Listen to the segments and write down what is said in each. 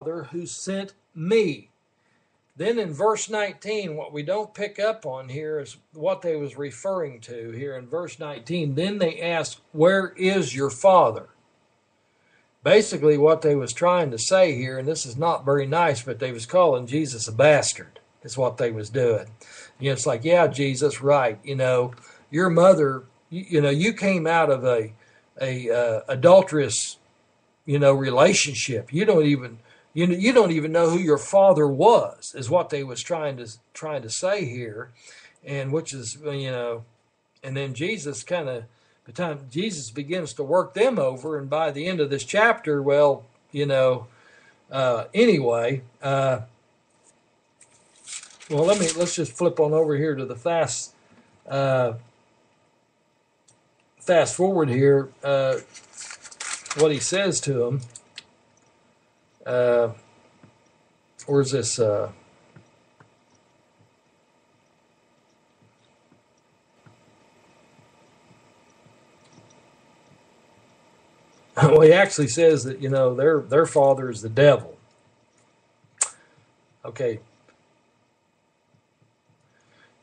who sent me. Then in verse 19, what we don't pick up on here is what they was referring to here in verse 19. Then they asked, where is your Father? Basically what they was trying to say here, and this is not very nice, but they was calling Jesus a bastard, is what they was doing. It's like, yeah, Jesus, right. Your mother, you came out of a adulterous, relationship. You don't even know who your father was, is what they was trying to say here, and which is, and then Jesus by the time Jesus begins to work them over, and by the end of this chapter, anyway, let's just flip on over here to the fast forward here. What he says to them. Where's this? Well, he actually says that their father is the devil. Okay.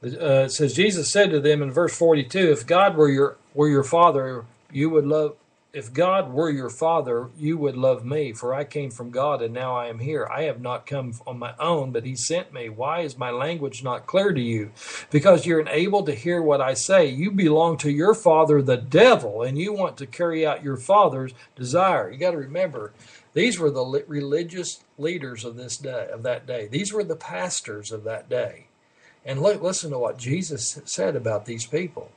It says Jesus said to them in verse 42, if God were your father, you would love. If God were your father, you would love me, for I came from God and now I am here. I have not come on my own, but he sent me. Why is my language not clear to you? Because you're unable to hear what I say. You belong to your father, the devil, and you want to carry out your father's desire. You got to remember, these were the religious leaders of that day. These were the pastors of that day. And listen to what Jesus said about these people.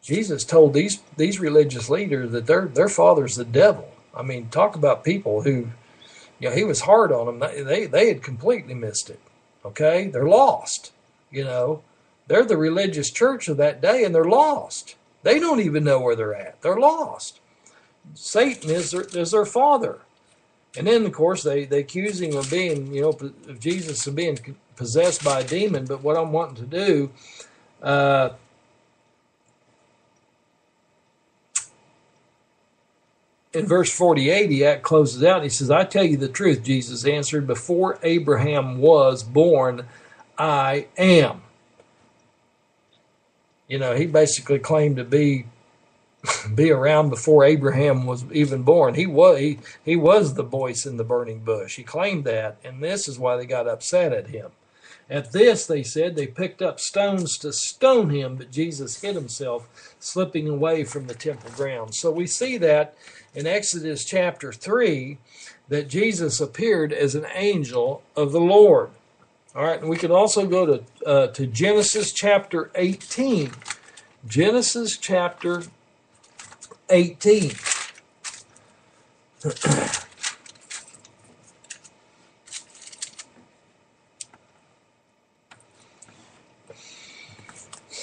Jesus told these religious leaders that their father's the devil. I mean, talk about people who, he was hard on them. They had completely missed it. Okay, they're lost. They're the religious church of that day, and they're lost. They don't even know where they're at. They're lost. Satan is their father, and then of course they accuse him of being, of Jesus of being possessed by a demon. But what I'm wanting to do. In verse 48, he closes out and he says, I tell you the truth, Jesus answered, before Abraham was born, I am. He basically claimed to be around before Abraham was even born. He was the voice in the burning bush. He claimed that, and this is why they got upset at him. At this, they said, they picked up stones to stone him, but Jesus hid himself, slipping away from the temple grounds. So we see that in Exodus chapter 3, that Jesus appeared as an angel of the Lord. All right, and we can also go to Genesis chapter 18. Genesis chapter 18.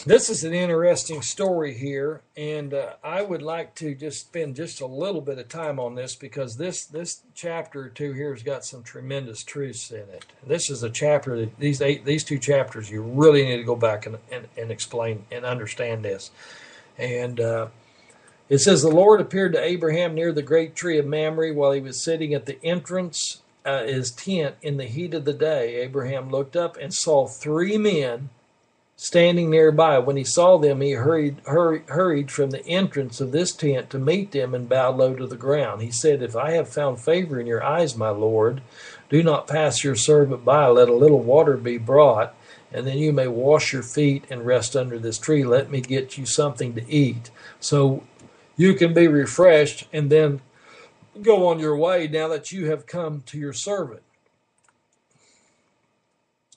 This is an interesting story here, and I would like to just spend just a little bit of time on this because this chapter or two here has got some tremendous truths in it. This is a chapter that these two chapters you really need to go back and explain and understand this. And it says, the Lord appeared to Abraham near the great tree of Mamre while he was sitting at the entrance his tent in the heat of the day. Abraham looked up and saw three men standing nearby. When he saw them, he hurried from the entrance of this tent to meet them and bowed low to the ground. He said, if I have found favor in your eyes, my Lord, do not pass your servant by. Let a little water be brought, and then you may wash your feet and rest under this tree. Let me get you something to eat, so you can be refreshed, and then go on your way now that you have come to your servant.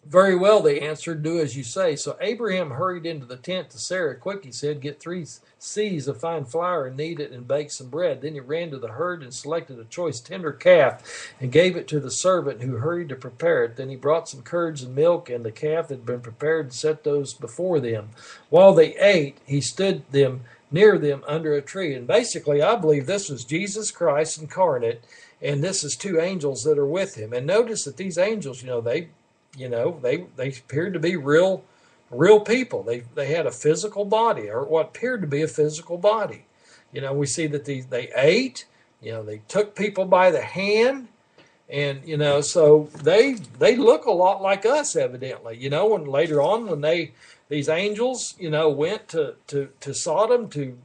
Very well, they answered, do as you say. So Abraham hurried into the tent to Sarah. Quick, he said, get 3 seahs of fine flour and knead it and bake some bread. Then he ran to the herd and selected a choice tender calf and gave it to the servant who hurried to prepare it. Then he brought some curds and milk and the calf that had been prepared and set those before them. While they ate, he stood near them under a tree. And basically, I believe this was Jesus Christ incarnate, and this is 2 angels that are with him. And notice that these angels, they appeared to be real people. They had a physical body, or what appeared to be a physical body. We see that they ate. They took people by the hand, And, so they look a lot like us, evidently. When later on, when these angels, went to Sodom to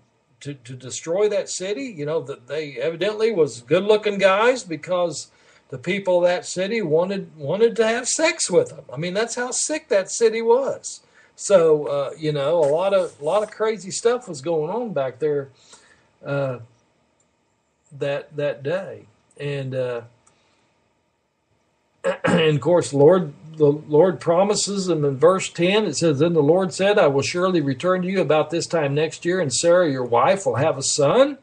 destroy that city, that they evidently was good looking guys, because the people of that city wanted to have sex with them. I mean, that's how sick that city was. So, a lot of crazy stuff was going on back there that day. And and of course, the Lord promises them in verse 10. It says, "Then the Lord said, I will surely return to you about this time next year, and Sarah, your wife, will have a son."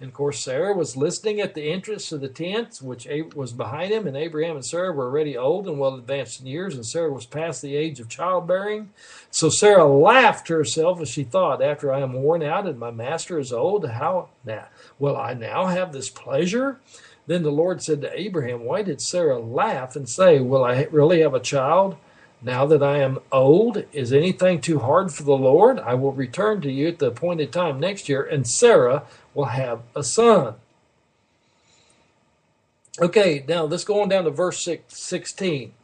And of course, Sarah was listening at the entrance to the tent, which was behind him, and Abraham and Sarah were already old and well advanced in years, and Sarah was past the age of childbearing. So Sarah laughed to herself as she thought, "After I am worn out and my master is old, how now will I now have this pleasure?" Then the Lord said to Abraham, "Why did Sarah laugh and say, 'Will I really have a child now that I am old? Is anything too hard for the Lord? I will return to you at the appointed time next year, and Sarah will have a son.'" Okay, now let's go on down to verse 16.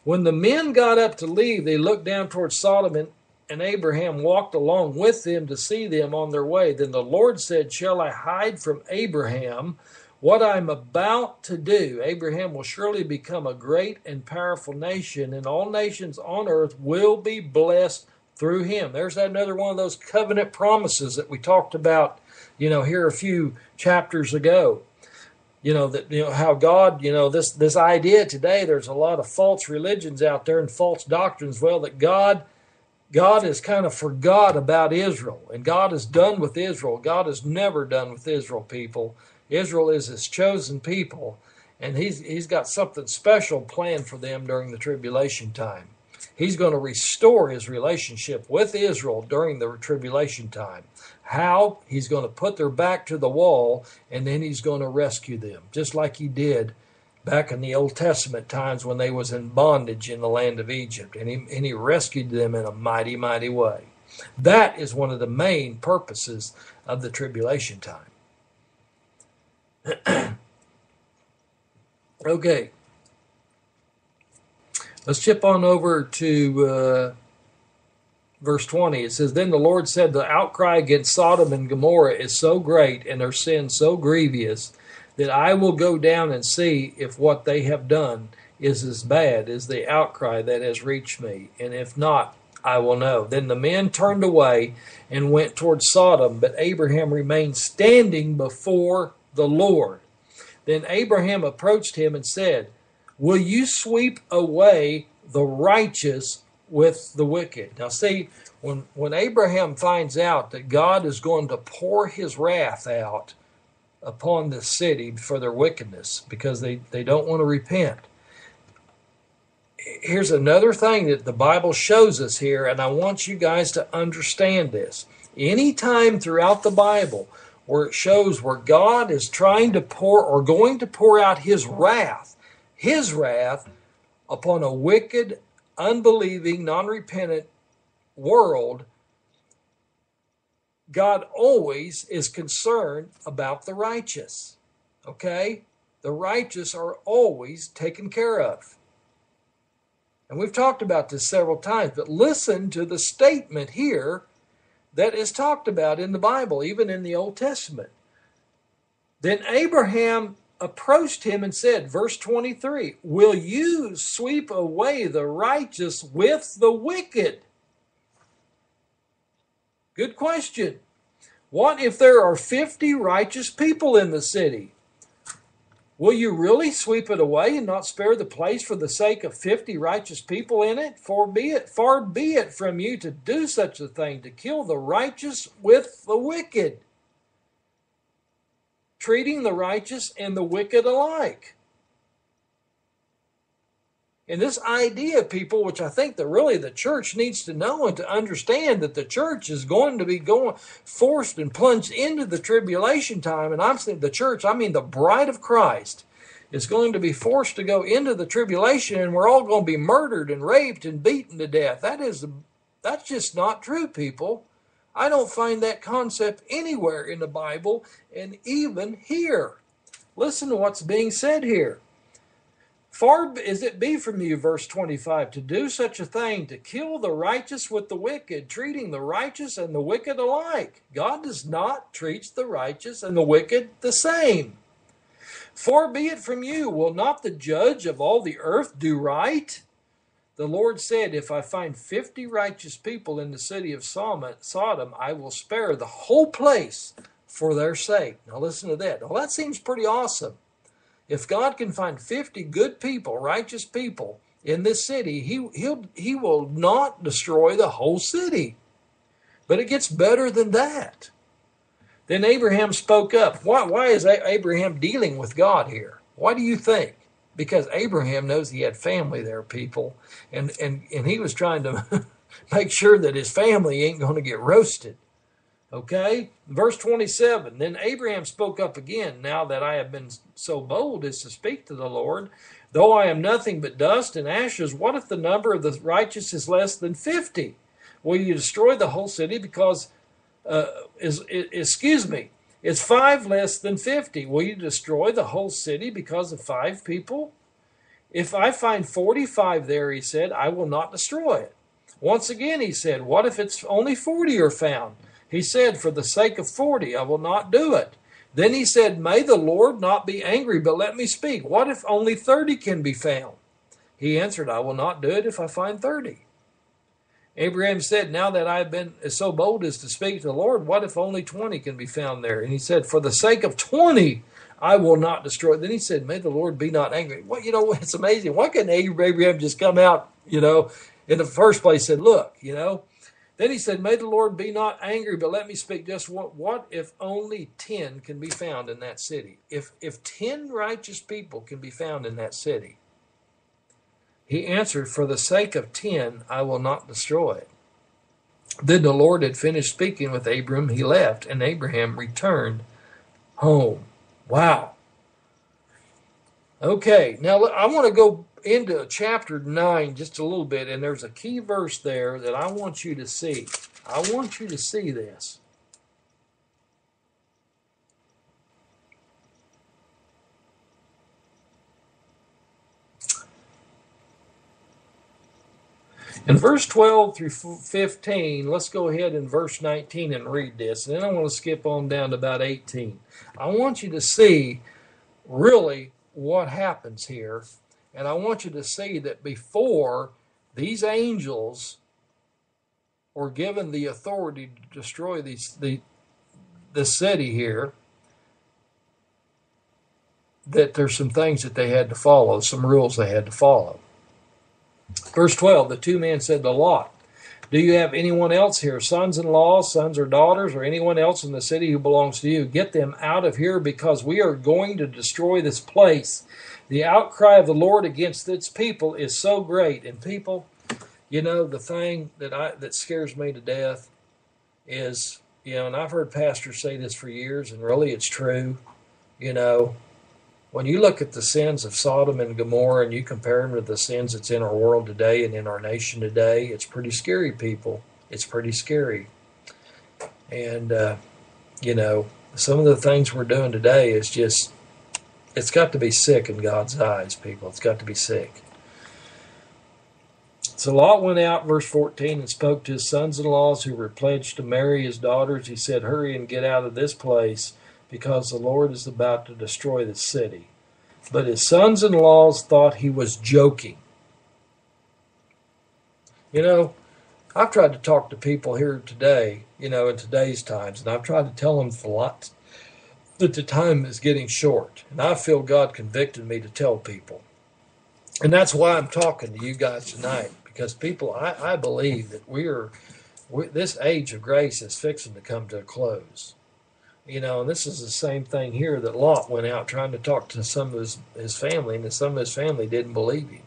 "When the men got up to leave, they looked down towards Sodom, and Abraham walked along with them to see them on their way. Then the Lord said, 'Shall I hide from Abraham what I'm about to do? Abraham will surely become a great and powerful nation, and all nations on earth will be blessed through him.'" There's another one of those covenant promises that we talked about, here a few chapters ago. How God, this idea today, there's a lot of false religions out there and false doctrines, that God has kind of forgot about Israel, and God is done with Israel. God is never done with Israel, people. Israel is his chosen people, and he's got something special planned for them during the tribulation time. He's going to restore his relationship with Israel during the tribulation time. How? He's going to put their back to the wall, and then he's going to rescue them, just like he did back in the Old Testament times when they was in bondage in the land of Egypt, and he rescued them in a mighty, mighty way. That is one of the main purposes of the tribulation time. Okay, let's chip on over to verse 20. It says, "Then the Lord said, the outcry against Sodom and Gomorrah is so great and their sin so grievous that I will go down and see if what they have done is as bad as the outcry that has reached me, and if not, I will know." Then the men turned away and went toward Sodom, but Abraham remained standing before the Lord. Then Abraham approached him and said, "Will you sweep away the righteous with the wicked?" Now see, when Abraham finds out that God is going to pour his wrath out upon the city for their wickedness, because they don't want to repent. Here's another thing that the Bible shows us here, and I want you guys to understand this. Anytime throughout the Bible where it shows where God is trying to pour or going to pour out his wrath upon a wicked, unbelieving, non-repentant world, God always is concerned about the righteous. Okay? The righteous are always taken care of. And we've talked about this several times, but listen to the statement here that is talked about in the Bible, even in the Old Testament. Then Abraham approached him and said, verse 23, "Will you sweep away the righteous with the wicked?" Good question. What if there are 50 righteous people in the city? Will you really sweep it away and not spare the place for the sake of 50 righteous people in it? Far be it from you to do such a thing, to kill the righteous with the wicked, treating the righteous and the wicked alike. And this idea, people, which I think that really the church needs to know and to understand, that the church is going to be forced and plunged into the tribulation time. And I'm saying the church, I mean the bride of Christ, is going to be forced to go into the tribulation, and we're all going to be murdered and raped and beaten to death. That's just not true, people. I don't find that concept anywhere in the Bible, and even here. Listen to what's being said here. Far is it be from you, verse 25, to do such a thing, to kill the righteous with the wicked, treating the righteous and the wicked alike. God does not treat the righteous and the wicked the same. Far be it from you, will not the judge of all the earth do right? The Lord said, if I find 50 righteous people in the city of Sodom, I will spare the whole place for their sake. Now listen to that. Well, that seems pretty awesome. If God can find 50 good people, righteous people in this city, he will not destroy the whole city. But it gets better than that. Then Abraham spoke up. Why is Abraham dealing with God here? Why do you think? Because Abraham knows he had family there, people. And he was trying to make sure that his family ain't going to get roasted. Okay, verse 27, then Abraham spoke up again, now that I have been so bold as to speak to the Lord, though I am nothing but dust and ashes, what if the number of the righteous is less than 50? Will you destroy the whole city because, it's 5 less than 50. Will you destroy the whole city because of 5 people? If I find 45 there, he said, I will not destroy it. Once again, he said, what if it's only 40 are found? He said, for the sake of 40, I will not do it. Then he said, may the Lord not be angry, but let me speak. What if only 30 can be found? He answered, I will not do it if I find 30. Abraham said, now that I have been so bold as to speak to the Lord, what if only 20 can be found there? And he said, for the sake of 20, I will not destroy it. Then he said, may the Lord be not angry. Well, it's amazing. Why couldn't Abraham just come out, in the first place said, look, Then he said, may the Lord be not angry, but let me speak just what if only 10 can be found in that city? If 10 righteous people can be found in that city. He answered, for the sake of 10, I will not destroy it. Then the Lord had finished speaking with Abram. He left, and Abraham returned home. Wow. Okay, now I want to go into chapter 9 just a little bit, and there's a key verse there that I want you to see. I want you to see this. In verse 12 through 15, let's go ahead in verse 19 and read this. And then I want to skip on down to about 18. I want you to see really what happens here. And I want you to see that before these angels were given the authority to destroy the city here, that there's some things that they had to follow, some rules they had to follow. Verse 12, the 2 men said to Lot, do you have anyone else here, sons-in-law, sons or daughters, or anyone else in the city who belongs to you? Get them out of here, because we are going to destroy this place. The outcry of the Lord against its people is so great. And people, the thing that scares me to death is, and I've heard pastors say this for years, and really it's true, when you look at the sins of Sodom and Gomorrah and you compare them to the sins that's in our world today and in our nation today, it's pretty scary, people. It's pretty scary. And, some of the things we're doing today is just, it's got to be sick in God's eyes, people. It's got to be sick. So Lot went out, verse 14, and spoke to his sons-in-laws who were pledged to marry his daughters. He said, hurry and get out of this place, because the Lord is about to destroy the city. But his sons-in-laws thought he was joking. I've tried to talk to people here today, in today's times, and I've tried to tell them a lot that the time is getting short. And I feel God convicted me to tell people. And that's why I'm talking to you guys tonight, because people, I believe that this age of grace is fixing to come to a close. And this is the same thing here, that Lot went out trying to talk to some of his family, and some of his family didn't believe him.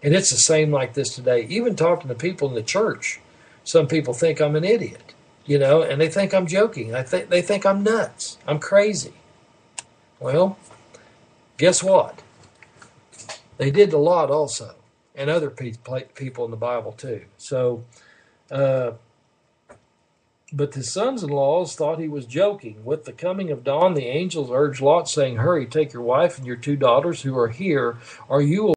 And it's the same like this today. Even talking to people in the church, some people think I'm an idiot, and they think I'm joking. They think I'm nuts. I'm crazy. Well, guess what? They did to Lot also, and other people in the Bible too. So, But the sons-in-laws thought he was joking. With the coming of dawn, the angels urged Lot, saying, "Hurry, take your wife and your 2 daughters who are here, or you will